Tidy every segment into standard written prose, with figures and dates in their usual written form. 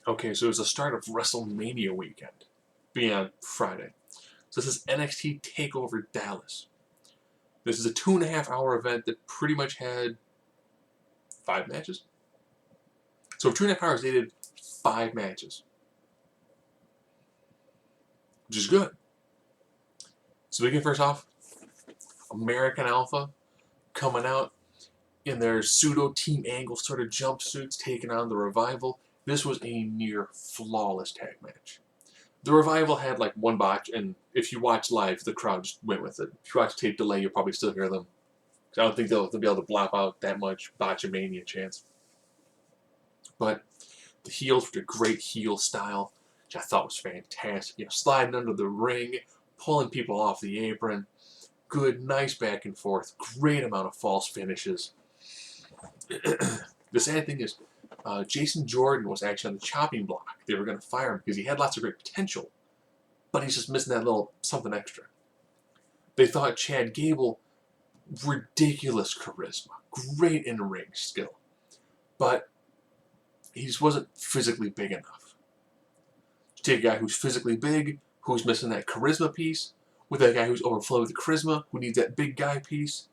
Okay, so it's the start of Wrestlemania Weekend, being on Friday. So this is NXT TakeOver Dallas. This is a 2.5 hour event that pretty much had 5 matches. So for 2.5 hours, they did 5 matches, which is good. So we can first off, American Alpha coming out in their pseudo Team Angle sort of jumpsuits, taking on the Revival. This was a near flawless tag match. The Revival had like one botch, and if you watch live, the crowd just went with it. If you watch tape delay, you'll probably still hear them. I don't think they'll be able to blop out that much botchamania chance. But the heels were a great heel style, which I thought was fantastic. You know, sliding under the ring, pulling people off the apron. Good, nice back and forth. Great amount of false finishes. The sad thing is, Jason Jordan was actually on the chopping block. They were going to fire him because he had lots of great potential, but he's just missing that little something extra. They thought Chad Gable, ridiculous charisma, great in-ring skill, but he just wasn't physically big enough. You take a guy who's physically big, who's missing that charisma piece, with that guy who's overflowing with the charisma, who needs that big guy piece,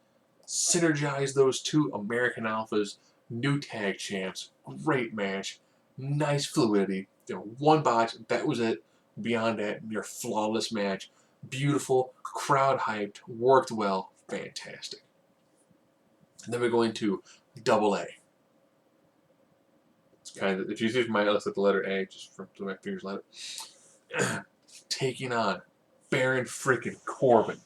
synergize those two. American Alphas, new tag champs, great match, nice fluidity. You know, one botch, that was it. Beyond that, near flawless match, beautiful, crowd hyped, worked well, fantastic. And then we're going to Double A. It's kind of, if you see from my list at the letter A, just from my fingers let it, taking on Baron freaking Corbin.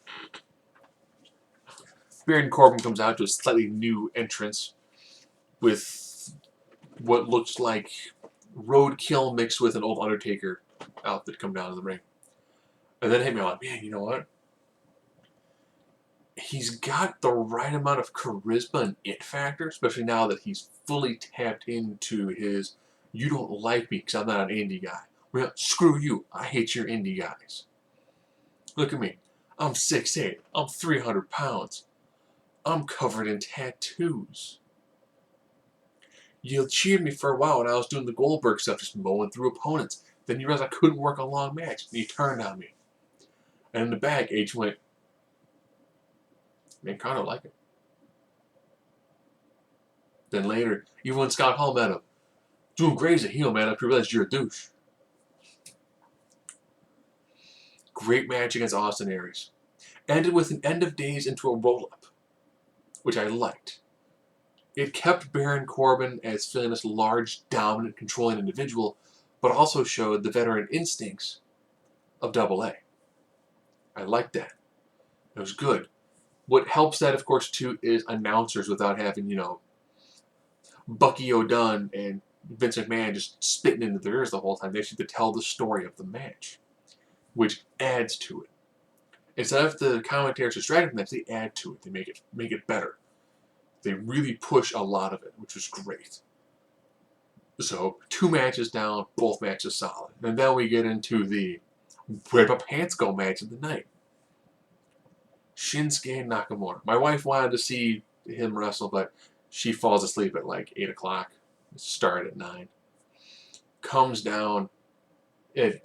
Baron Corbin comes out to a slightly new entrance with what looks like roadkill mixed with an old Undertaker outfit come down to the ring. And then hit me on, man, you know what? He's got the right amount of charisma and it factor, especially now that he's fully tapped into his, you don't like me because I'm not an indie guy. Well, screw you. I hate your indie guys. Look at me. I'm 6'8". I'm 300 pounds. I'm covered in tattoos. You cheered me for a while when I was doing the Goldberg stuff, just mowing through opponents. Then you realized I couldn't work a long match, and you turned on me. And in the back, H went, man, kind of like it. Then later, even when Scott Hall met him, doing great as a heel, man, after you realize you're a douche. Great match against Austin Aries. Ended with an end of days into a roll-up, which I liked. It kept Baron Corbin as feeling this large, dominant, controlling individual, but also showed the veteran instincts of Double A. I liked that. It was good. What helps that, of course, too, is announcers without having, you know, Bucky O'Dunn and Vince McMahon just spitting into their ears the whole time. They should tell the story of the match, which adds to it. Instead of the commentators distracting them, they add to it. They make it better. They really push a lot of it, which was great. So 2 matches down, both matches solid. And then we get into the where my pants go match of the night. Shinsuke and Nakamura. My wife wanted to see him wrestle, but she falls asleep at like 8 o'clock. It started at 9. Comes down. I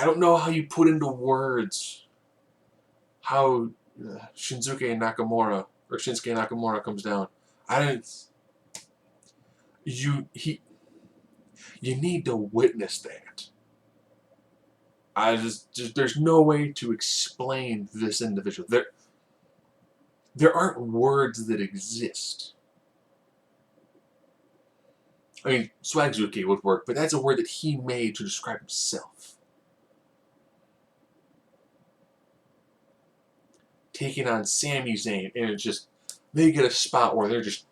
don't know how you put into words how Shinsuke Nakamura comes down. You need to witness that. There's no way to explain this individual. There aren't words that exist. I mean, Swagzuki would work, but that's a word that he made to describe himself. Taking on Sami Zayn, and it's just, they get a spot where they're just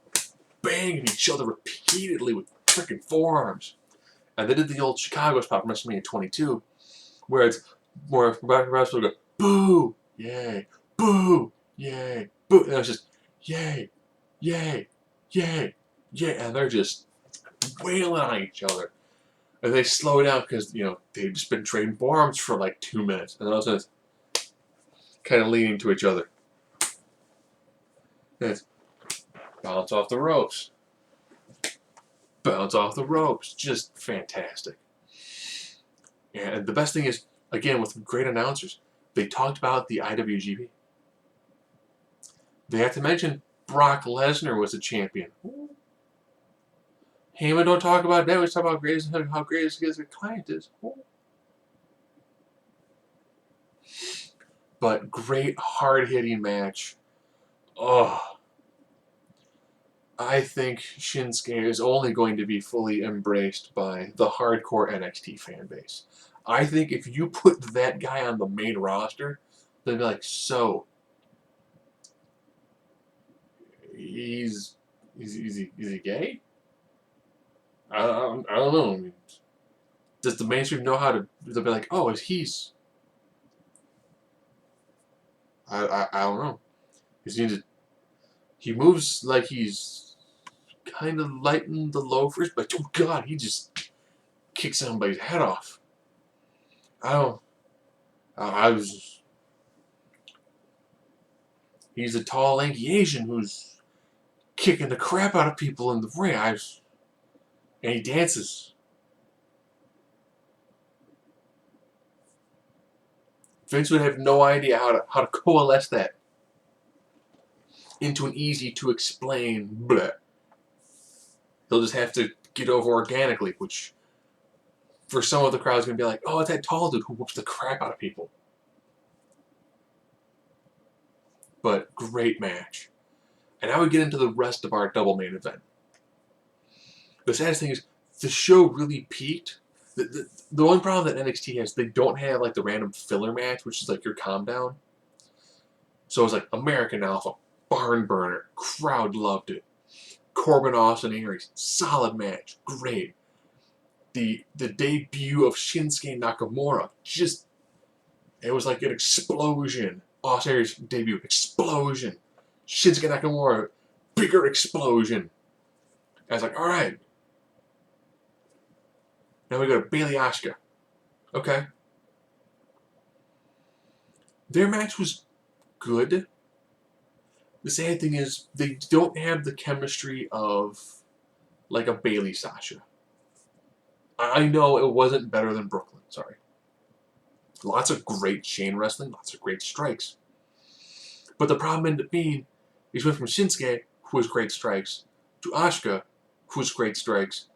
banging each other repeatedly with freaking forearms. And they did the old Chicago spot from WrestleMania 22, where wrestlers go, boo, yay, boo, yay, boo. And it was just, yay, yay, yay, yay. And they're just wailing on each other. And they slow down because, you know, they've just been trading forearms for like 2 minutes. And then all of a sudden, kind of leaning to each other. And it's bounce off the ropes. bounce off the ropes. Just fantastic. And the best thing is, again, with great announcers, they talked about the IWGP. They have to mention Brock Lesnar was a champion. Heyman don't talk about that. We talk about how great his client is. But great hard-hitting match. Oh, I think Shinsuke is only going to be fully embraced by the hardcore NXT fan base. I think if you put that guy on the main roster, they'd be like, so, is he gay? I don't know. I mean, does the mainstream know how to? They'll be like, oh, he's. I don't know. He moves like he's kind of lighting the loafers, but oh god, he just kicks somebody's head off. I was. He's a tall, lanky Asian who's kicking the crap out of people in the ring. And he dances. Vince would have no idea how to coalesce that into an easy to explain bleh. He'll just have to get over organically, which for some of the crowd's gonna be like, oh, it's that tall dude who whoops the crap out of people. But great match. And now we get into the rest of our double main event. The saddest thing is the show really peaked. The only problem that NXT has, they don't have like the random filler match, which is like your calm down. So it's like American Alpha, barn burner, crowd loved it. Corbin, Austin, Aries, solid match, great. The debut of Shinsuke Nakamura, it was like an explosion. Austin Aries debut, explosion. Shinsuke Nakamura, bigger explosion. I was like, all right. Now we go to Bayley Asuka. Okay. Their match was good. The sad thing is they don't have the chemistry of like a Bayley Sasha. I know it wasn't better than Brooklyn, sorry. Lots of great chain wrestling, lots of great strikes. But the problem ended up being is went from Shinsuke, who has great strikes, to Asuka, who has great strikes.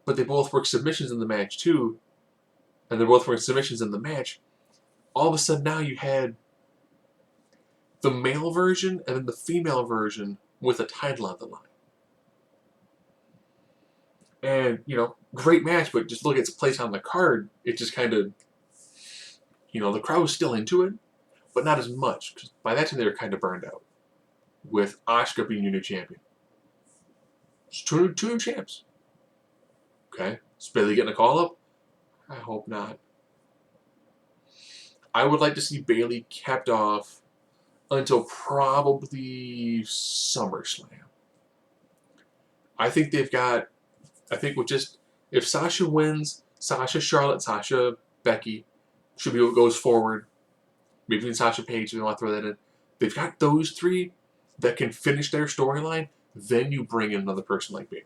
But they both work submissions in the match too. And they both work submissions in the match. All of a sudden now you had the male version and then the female version with a title on the line. And, great match, but just look at its place on the card, it just kind of, the crowd was still into it, but not as much. Because by that time they were kind of burned out. With Asuka being your new champion. It's two new champs. Okay, is Bayley getting a call-up? I hope not. I would like to see Bayley kept off until probably SummerSlam. I think if Sasha wins, Sasha, Charlotte, Sasha, Becky should be what goes forward. Maybe even Sasha Paige, if you want to throw that in. They've got those three that can finish their storyline, then you bring in another person like Bayley.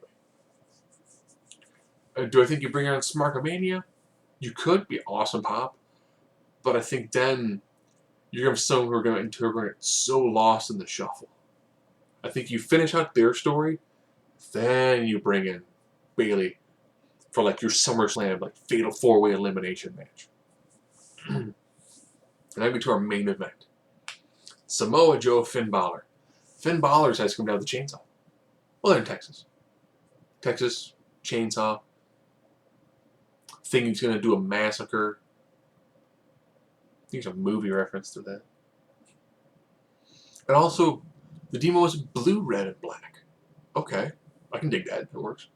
Do I think you bring her on Smarkamania? You could be awesome pop, but I think then you're going to have someone who are going to get so lost in the shuffle. I think you finish out their story, then you bring in Bayley for like your SummerSlam, like fatal 4-way elimination match. And then we to our main event. Samoa Joe, Finn Balor. Finn Balor's has come down with the chainsaw. Well, they're in Texas. Texas, chainsaw. Thinking he's going to do a massacre. I think there's a movie reference to that. And also, the demo was blue, red, and black. Okay, I can dig that. It works.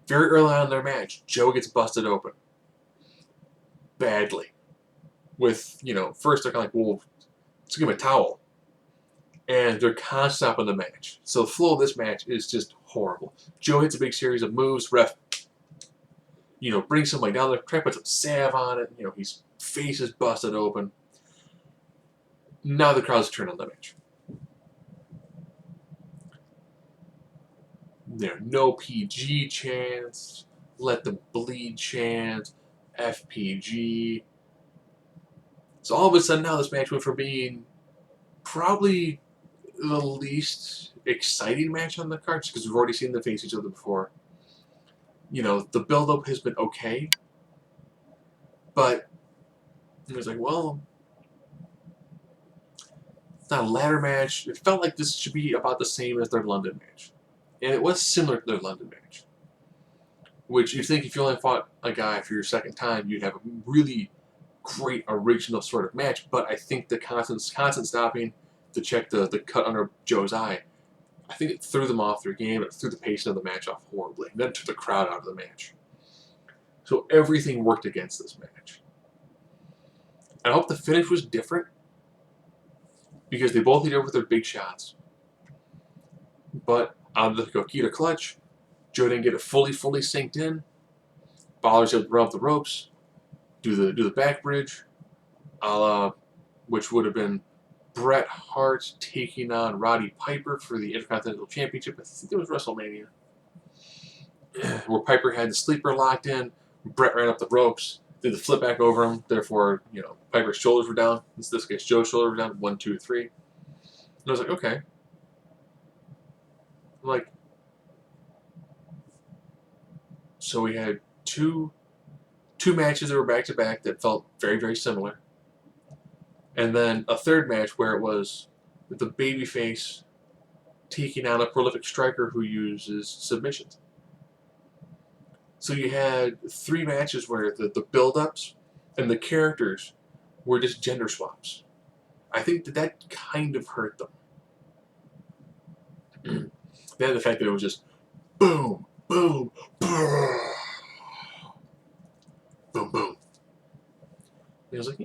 Very early on in their match, Joe gets busted open. Badly. With, first they're kind of like, well, let's give him a towel. And they're constantly stopping the match. So the flow of this match is just horrible. Joe hits a big series of moves. Ref, brings somebody down there. Try to put some salve on it. His face is busted open. Now the crowd's turned on the match. no PG chants, let them bleed chants, FPG. So all of a sudden now this match went from being probably the least exciting match on the card, because we've already seen them face each other before. The build-up has been okay, but it was like, well, it's not a ladder match. It felt like this should be about the same as their London match. And it was similar to their London match. Which you think if you only fought a guy for your second time, you'd have a really great original sort of match. But I think the constant stopping to check the cut under Joe's eye, I think it threw them off their game. It threw the pacing of the match off horribly. And then took the crowd out of the match. So everything worked against this match. I hope the finish was different, because they both hit over with their big shots. But on the Coquita clutch, Joe didn't get it fully synced in. Balor's able to run up the ropes, do the back bridge, a la which would have been Bret Hart taking on Roddy Piper for the Intercontinental Championship. I think it was WrestleMania, where Piper had the sleeper locked in. Bret ran up the ropes, did the flip back over him. Therefore, Piper's shoulders were down. In this case, Joe's shoulders were down. 1, 2, 3. And I was like, okay. So we had two matches that were back to back that felt very, very similar, and then a third match where it was the babyface taking on a prolific striker who uses submissions. So you had 3 matches where the build-ups and the characters were just gender swaps. I think that kind of hurt them. Then the fact that it was just boom, boom, boom, boom, boom. And I was like,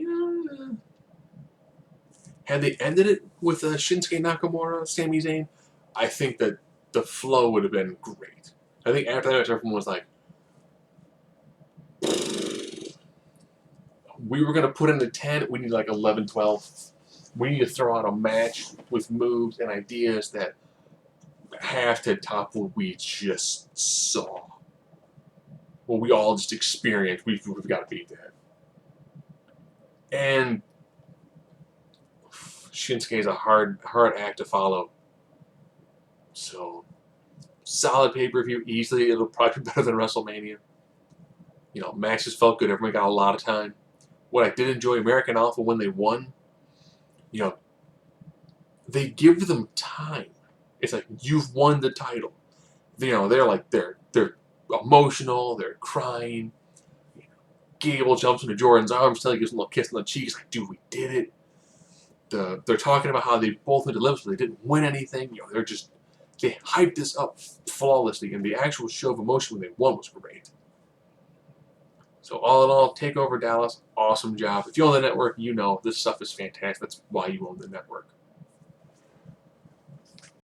had they ended it with Shinsuke Nakamura, Sami Zayn, I think that the flow would have been great. I think after that match, everyone was like, we were going to put in a 10, we need like 11, 12. We need to throw out a match with moves and ideas that have to top what we just saw. What we all just experienced. We've got to beat that. And Shinsuke is a hard act to follow. So, solid pay-per-view. Easily, it'll probably be better than WrestleMania. Matches felt good. Everyone got a lot of time. What I did enjoy, American Alpha, when they won, they give them time. It's like, you've won the title. They're like, they're emotional, they're crying. Gable jumps into Jordan's arms, telling gives him a little kiss on the cheek. He's like, dude, we did it. They're talking about how they both went to live, so they didn't win anything. They hyped this up flawlessly, and the actual show of emotion when they won was great. So all in all, TakeOver Dallas, awesome job. If you own the network, this stuff is fantastic. That's why you own the network.